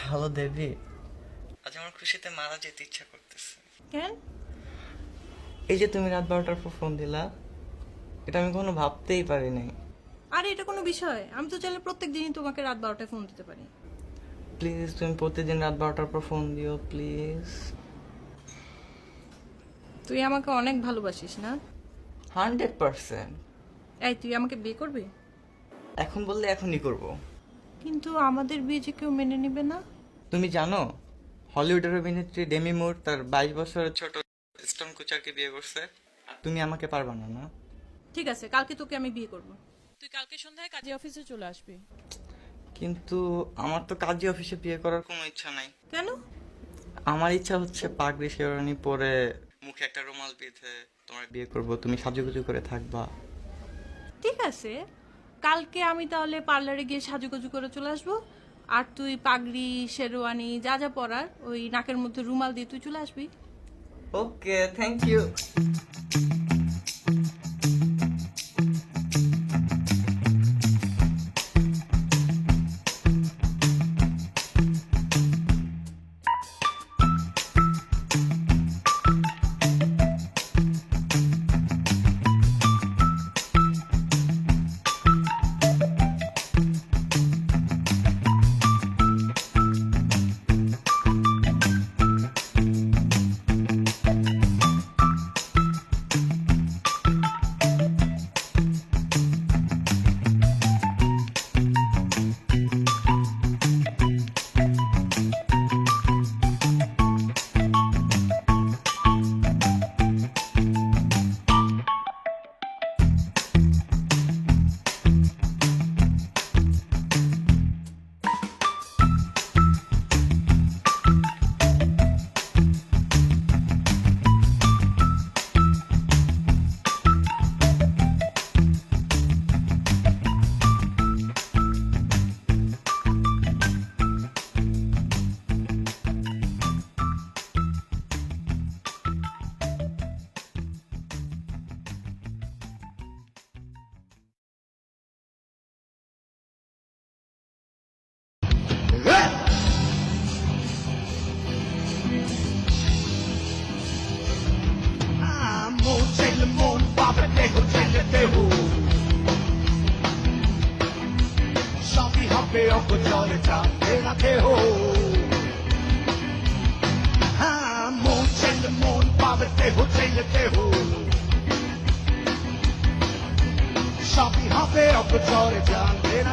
Hello দেবী, আজ আমার খুশিতে মারা যেতে ইচ্ছা করতেছে। কেন? এই যে তুমি রাত 12টার পর ফোন দিলা, এটা আমি কোনো ভাবতেই পারি নাই। আরে এটা কোনো বিষয়? আমি তো চাইলে প্রত্যেক দিনই তোমাকে রাত 12টায় ফোন দিতে পারি। প্লিজ তুমি প্রতিদিন রাত 12টার পর ফোন দিও প্লিজ। তুই আমাকে অনেক ভালোবাসিস না? 100%। এই তুই আমাকে বিয়ে করবি? এখন বললে এখনই করব। কিন্তু আমাদের বিয়ে যে কেউ মেনে নেবে না। তুমি জানো হলিউডের অভিনেত্রী ডেমি মুর তার 22 বছরের ছোট স্টোন কুচারকে বিয়ে করছে, আর তুমি আমাকে পারবা না? না ঠিক আছে, কালকে তোকে আমি বিয়ে করব। তুই কালকে সন্ধ্যায় কাজী অফিসে চলে আসবি। কিন্তু আমার তো কাজী অফিসে বিয়ে করার কোনো ইচ্ছা নাই। কেন? আমার ইচ্ছা হচ্ছে পাগড়ি শেরওয়ানি পরে মুখে একটা রুমাল বেঁধে তোমার বিয়ে করব, তুমি সাজুগুজু করে থাকবা। ঠিক আছে, কালকে আমি তাহলে পার্লারে গিয়ে সাজুগুজু করে চলে আসবো। আর তুই পাগড়ি শেরওয়ানি যা যা পরার ওই নাকের মধ্যে রুমাল দিয়ে তুই চলে আসবি। Okay, thank you. Moon, Sailor Moon, Bobby Deho, Sailor Deho. Shanti Happy Uncle Jolly John, Dana Deho. Moon, Sailor Moon, Bobby Deho, Sailor Deho. Shanti Happy Uncle Jolly John, Dana